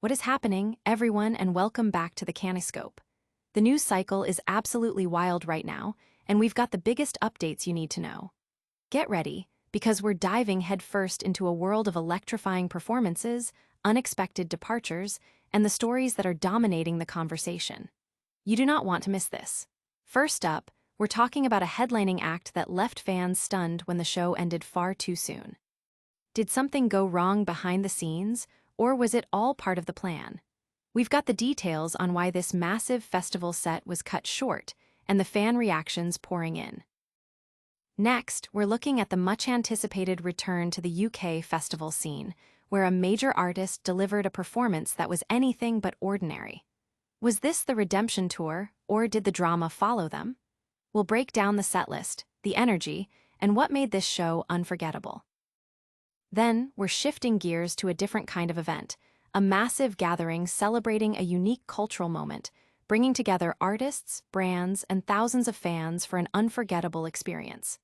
What is happening, everyone, and welcome back to the Caniscope. The news cycle is absolutely wild right now, and we've got the biggest updates you need to know. Get ready, because we're diving headfirst into a world of electrifying performances, unexpected departures, and the stories that are dominating the conversation. You do not want to miss this. First up, we're talking about a headlining act that left fans stunned when the show ended far too soon. Did something go wrong behind the scenes, or was it all part of the plan? We've got the details on why this massive festival set was cut short and the fan reactions pouring in. Next, we're looking at the much-anticipated return to the UK festival scene, where a major artist delivered a performance that was anything but ordinary. Was this the redemption tour, or did the drama follow them? We'll break down the setlist, the energy, and what made this show unforgettable. Then, we're shifting gears to a different kind of event, a massive gathering celebrating a unique cultural moment, bringing together artists, brands, and thousands of fans for an unforgettable experience.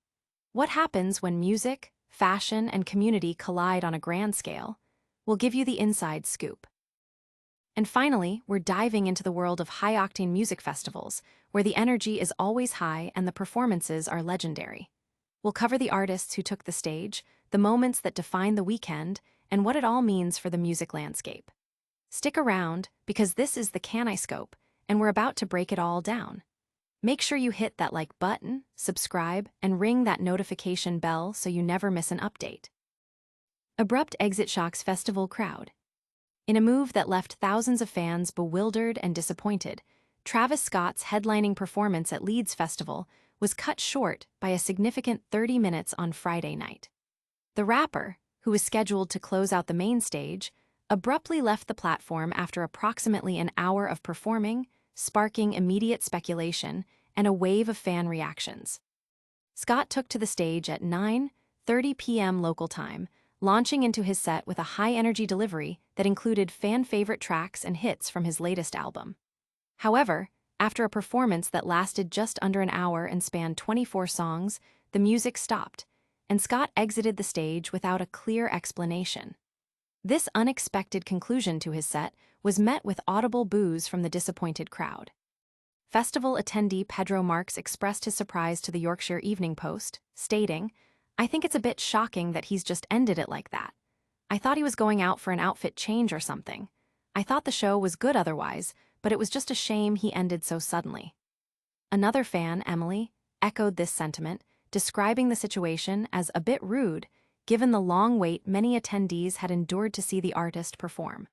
What happens when music, fashion, and community collide on a grand scale? We'll give you the inside scoop. And finally, we're diving into the world of high-octane music festivals, where the energy is always high and the performances are legendary. We'll cover the artists who took the stage, the moments that define the weekend, and what it all means for the music landscape. Stick around, because this is the Caniscope, and we're about to break it all down. Make sure you hit that like button, subscribe, and ring that notification bell so you never miss an update. Abrupt exit shocks festival crowd. In a move that left thousands of fans bewildered and disappointed, Travis Scott's headlining performance at Leeds Festival was cut short by a significant 30 minutes on Friday night. The rapper, who was scheduled to close out the main stage, abruptly left the platform after approximately an hour of performing, sparking immediate speculation and a wave of fan reactions. Scott took to the stage at 9:30 p.m. local time, launching into his set with a high-energy delivery that included fan-favorite tracks and hits from his latest album. However, after a performance that lasted just under an hour and spanned 24 songs, the music stopped, and Scott exited the stage without a clear explanation. This unexpected conclusion to his set was met with audible boos from the disappointed crowd. Festival attendee Pedro Marks expressed his surprise to the Yorkshire Evening Post, stating, "I think it's a bit shocking that he's just ended it like that. I thought he was going out for an outfit change or something. I thought the show was good otherwise, but it was just a shame he ended so suddenly." Another fan, Emily, echoed this sentiment, describing the situation as a bit rude, given the long wait many attendees had endured to see the artist perform.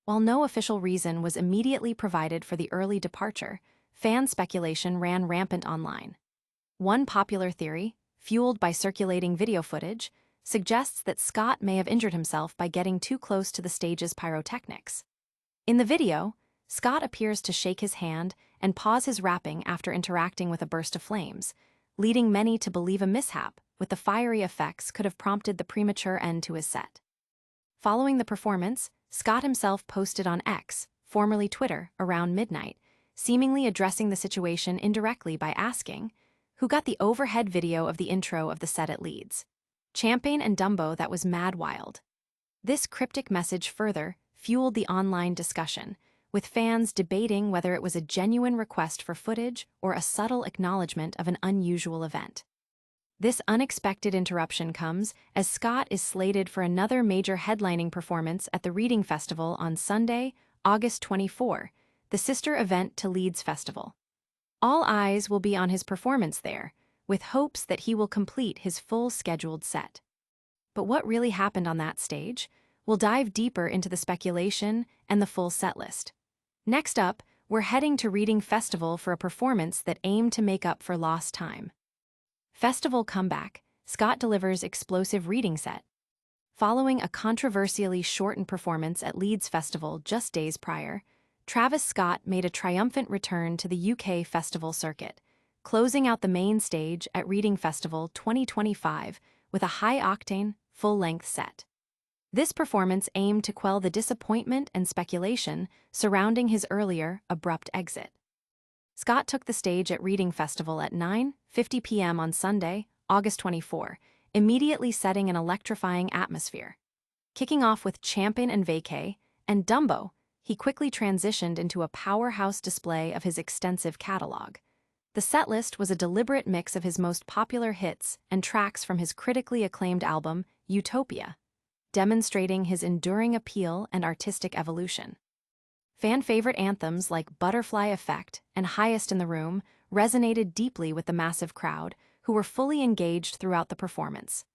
While no official reason was immediately provided for the early departure, fan speculation ran rampant online. One popular theory, fueled by circulating video footage, suggests that Scott may have injured himself by getting too close to the stage's pyrotechnics. In the video, Scott appears to shake his hand and pause his rapping after interacting with a burst of flames, leading many to believe a mishap with the fiery effects could have prompted the premature end to his set. Following the performance, Scott himself posted on X, formerly Twitter, around midnight, seemingly addressing the situation indirectly by asking, "Who got the overhead video of the intro of the set at Leeds? Champagne and Dumbo, that was mad wild." This cryptic message further fueled the online discussion, with fans debating whether it was a genuine request for footage or a subtle acknowledgement of an unusual event. This unexpected interruption comes as Scott is slated for another major headlining performance at the Reading Festival on Sunday, August 24, the sister event to Leeds Festival. All eyes will be on his performance there, with hopes that he will complete his full scheduled set. But what really happened on that stage? We'll dive deeper into the speculation and the full set list. Next up, we're heading to Reading Festival for a performance that aimed to make up for lost time. Festival comeback, Scott delivers explosive reading set. Following a controversially shortened performance at Leeds Festival just days prior, Travis Scott made a triumphant return to the UK festival circuit, closing out the main stage at Reading Festival 2025 with a high-octane, full-length set. This performance aimed to quell the disappointment and speculation surrounding his earlier, abrupt exit. Scott took the stage at Reading Festival at 9:50 p.m. on Sunday, August 24, immediately setting an electrifying atmosphere. Kicking off with Champagne and Vacay, and Dumbo, he quickly transitioned into a powerhouse display of his extensive catalog. The setlist was a deliberate mix of his most popular hits and tracks from his critically acclaimed album, Utopia, demonstrating his enduring appeal and artistic evolution. Fan-favorite anthems like Butterfly Effect and Highest in the Room resonated deeply with the massive crowd, who were fully engaged throughout the performance.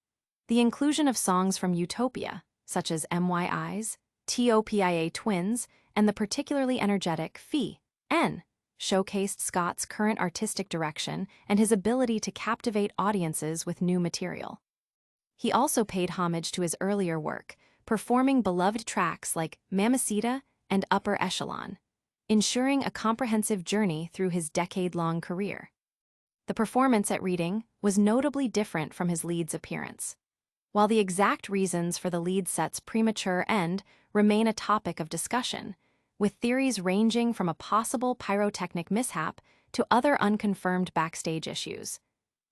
The inclusion of songs from Utopia, such as MYI's, TOPIA Twins, and the particularly energetic Fee N, showcased Scott's current artistic direction and his ability to captivate audiences with new material. He also paid homage to his earlier work, performing beloved tracks like Mamacita and Upper Echelon, ensuring a comprehensive journey through his decade-long career. The performance at Reading was notably different from his Leeds appearance. While the exact reasons for the Leeds set's premature end remain a topic of discussion, with theories ranging from a possible pyrotechnic mishap to other unconfirmed backstage issues.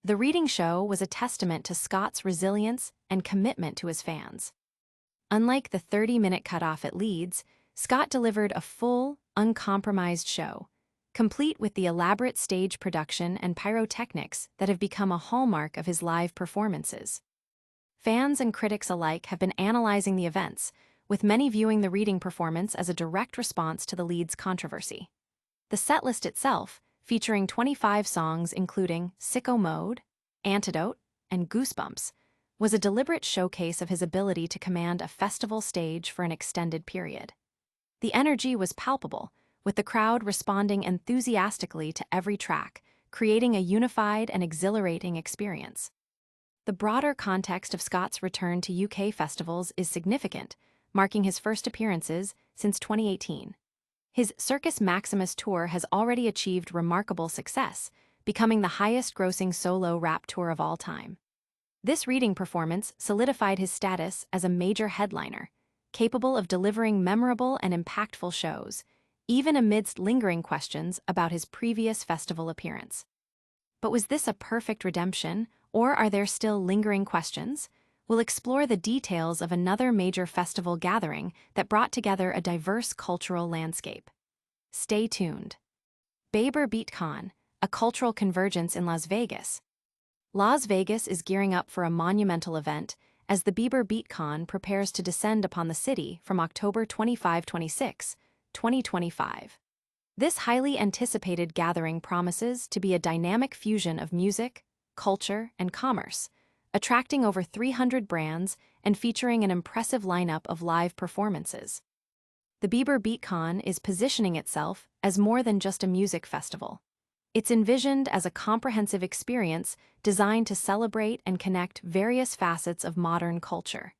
The Reading show was a testament to Scott's resilience and commitment to his fans. Unlike the 30-minute cutoff at Leeds, Scott delivered a full, uncompromised show, complete with the elaborate stage production and pyrotechnics that have become a hallmark of his live performances. Fans and critics alike have been analyzing the events, with many viewing the Reading performance as a direct response to the Leeds controversy. The setlist itself, featuring 25 songs including Sicko Mode, Antidote, and Goosebumps, was a deliberate showcase of his ability to command a festival stage for an extended period. The energy was palpable, with the crowd responding enthusiastically to every track, creating a unified and exhilarating experience. The broader context of Scott's return to UK festivals is significant, marking his first appearances since 2018. His Circus Maximus tour has already achieved remarkable success, becoming the highest-grossing solo rap tour of all time. This Reading performance solidified his status as a major headliner, capable of delivering memorable and impactful shows, even amidst lingering questions about his previous festival appearance. But was this a perfect redemption, or are there still lingering questions? We'll explore the details of another major festival gathering that brought together a diverse cultural landscape. Stay tuned. Bieber BeatCon, a cultural convergence in Las Vegas. Las Vegas is gearing up for a monumental event as the Bieber BeatCon prepares to descend upon the city from October 25-26, 2025. This highly anticipated gathering promises to be a dynamic fusion of music, culture, and commerce, attracting over 300 brands and featuring an impressive lineup of live performances. The Bieber BeatCon is positioning itself as more than just a music festival. It's envisioned as a comprehensive experience designed to celebrate and connect various facets of modern culture.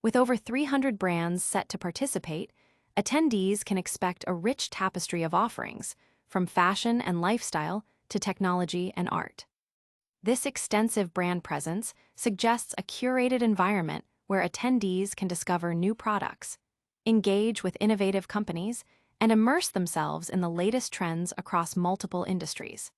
With over 300 brands set to participate, attendees can expect a rich tapestry of offerings, from fashion and lifestyle to technology and art. This extensive brand presence suggests a curated environment where attendees can discover new products, engage with innovative companies, and immerse themselves in the latest trends across multiple industries.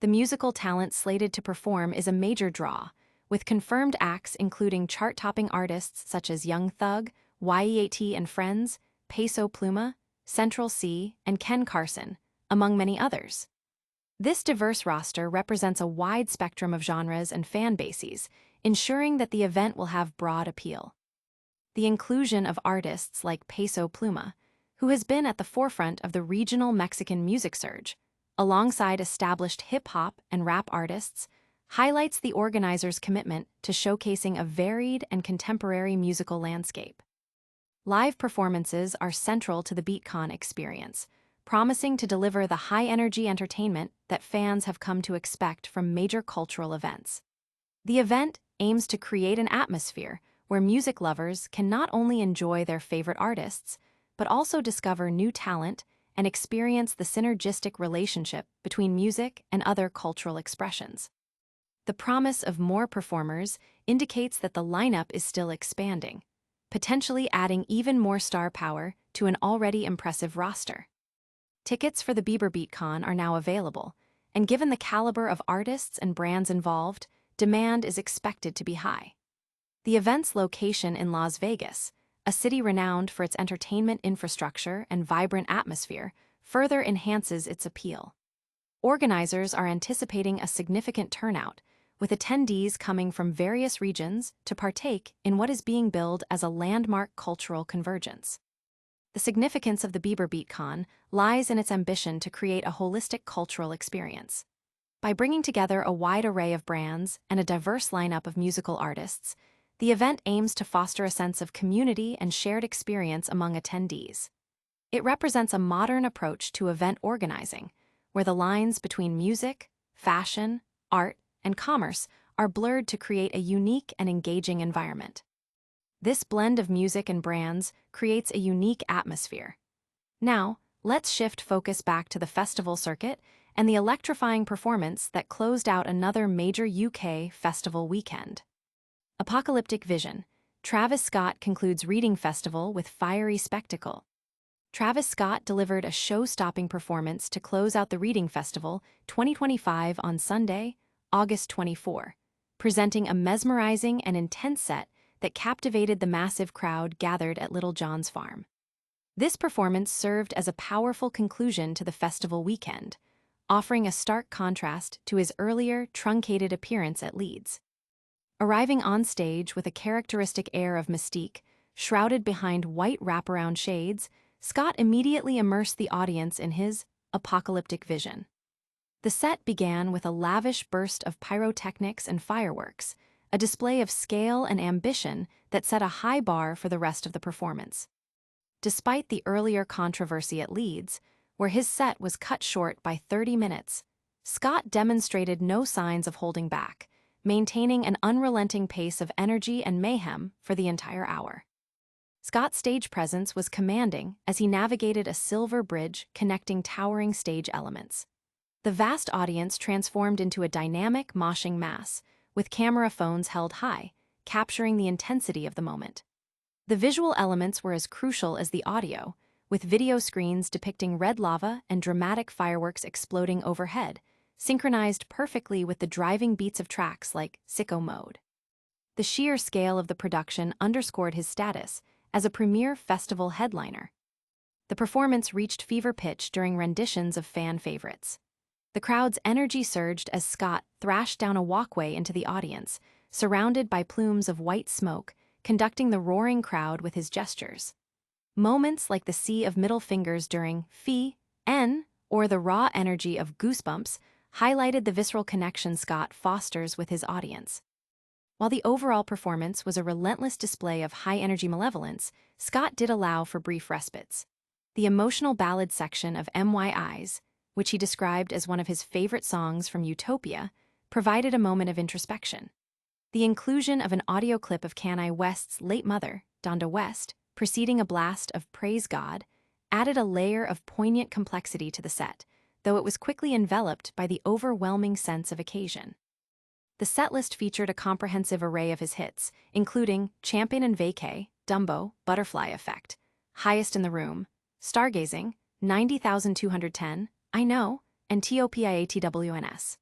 The musical talent slated to perform is a major draw, with confirmed acts including chart-topping artists such as Young Thug, YEAT and Friends, Peso Pluma, Central C, and Ken Carson, among many others. This diverse roster represents a wide spectrum of genres and fan bases, ensuring that the event will have broad appeal. The inclusion of artists like Peso Pluma, who has been at the forefront of the regional Mexican music surge, alongside established hip-hop and rap artists, highlights the organizers' commitment to showcasing a varied and contemporary musical landscape. Live performances are central to the BeatCon experience, promising to deliver the high-energy entertainment that fans have come to expect from major cultural events. The event aims to create an atmosphere where music lovers can not only enjoy their favorite artists, but also discover new talent and experience the synergistic relationship between music and other cultural expressions. The promise of more performers indicates that the lineup is still expanding, potentially adding even more star power to an already impressive roster. Tickets for the Bieber BeatCon are now available, and given the caliber of artists and brands involved, demand is expected to be high. The event's location in Las Vegas, a city renowned for its entertainment infrastructure and vibrant atmosphere, further enhances its appeal. Organizers are anticipating a significant turnout, with attendees coming from various regions to partake in what is being billed as a landmark cultural convergence. The significance of the Bieber BeatCon lies in its ambition to create a holistic cultural experience. By bringing together a wide array of brands and a diverse lineup of musical artists, the event aims to foster a sense of community and shared experience among attendees. It represents a modern approach to event organizing, where the lines between music, fashion, art, and commerce are blurred to create a unique and engaging environment. This blend of music and brands creates a unique atmosphere. Now, let's shift focus back to the festival circuit and the electrifying performance that closed out another major UK festival weekend. Apocalyptic Vision. Travis Scott concludes Reading Festival with fiery spectacle. Travis Scott delivered a show-stopping performance to close out the Reading Festival 2025 on Sunday, August 24, presenting a mesmerizing and intense set that captivated the massive crowd gathered at Little John's farm. This performance served as a powerful conclusion to the festival weekend, offering a stark contrast to his earlier, truncated appearance at Leeds. Arriving on stage with a characteristic air of mystique, shrouded behind white wraparound shades, Scott immediately immersed the audience in his apocalyptic vision. The set began with a lavish burst of pyrotechnics and fireworks, a display of scale and ambition that set a high bar for the rest of the performance. Despite the earlier controversy at Leeds, where his set was cut short by 30 minutes, Scott demonstrated no signs of holding back, maintaining an unrelenting pace of energy and mayhem for the entire hour. Scott's stage presence was commanding as he navigated a silver bridge connecting towering stage elements. The vast audience transformed into a dynamic, moshing mass, with camera phones held high, capturing the intensity of the moment. The visual elements were as crucial as the audio, with video screens depicting red lava and dramatic fireworks exploding overhead, synchronized perfectly with the driving beats of tracks like Sicko Mode. The sheer scale of the production underscored his status as a premier festival headliner. The performance reached fever pitch during renditions of fan favorites. The crowd's energy surged as Scott thrashed down a walkway into the audience, surrounded by plumes of white smoke, conducting the roaring crowd with his gestures. Moments like the sea of middle fingers during Fee N or the raw energy of Goosebumps highlighted the visceral connection Scott fosters with his audience. While the overall performance was a relentless display of high-energy malevolence, Scott did allow for brief respites. The emotional ballad section of My Eyes, which he described as one of his favorite songs from Utopia, provided a moment of introspection. The inclusion of an audio clip of Kanye West's late mother, Donda West, preceding a blast of Praise God, added a layer of poignant complexity to the set, though it was quickly enveloped by the overwhelming sense of occasion. The setlist featured a comprehensive array of his hits, including Champion and Vacay, Dumbo, Butterfly Effect, Highest in the Room, Stargazing, 90,210, I Know, and TOPIATWNS.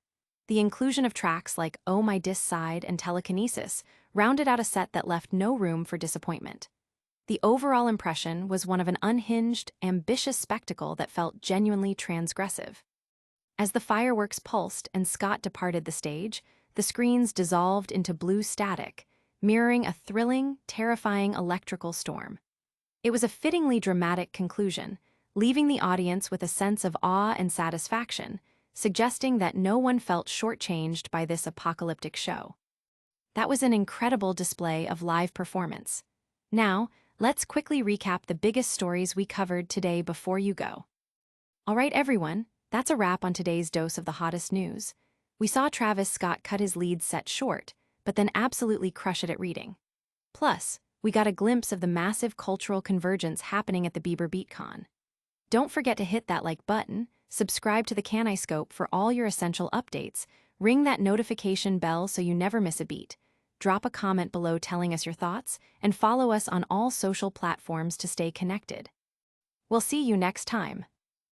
The inclusion of tracks like Oh My Dis Side and Telekinesis rounded out a set that left no room for disappointment. The overall impression was one of an unhinged, ambitious spectacle that felt genuinely transgressive. As the fireworks pulsed and Scott departed the stage, the screens dissolved into blue static, mirroring a thrilling, terrifying electrical storm. It was a fittingly dramatic conclusion, leaving the audience with a sense of awe and satisfaction, suggesting that no one felt shortchanged by this apocalyptic show. That was an incredible display of live performance. Now, let's quickly recap the biggest stories we covered today before you go. All right, everyone, that's a wrap on today's dose of the hottest news. We saw Travis Scott cut his lead set short, but then absolutely crush it at Reading. Plus, we got a glimpse of the massive cultural convergence happening at the Bieber BeatCon. Don't forget to hit that like button, subscribe to the Caniscope for all your essential updates, ring that notification bell so you never miss a beat, drop a comment below telling us your thoughts, and follow us on all social platforms to stay connected. We'll see you next time.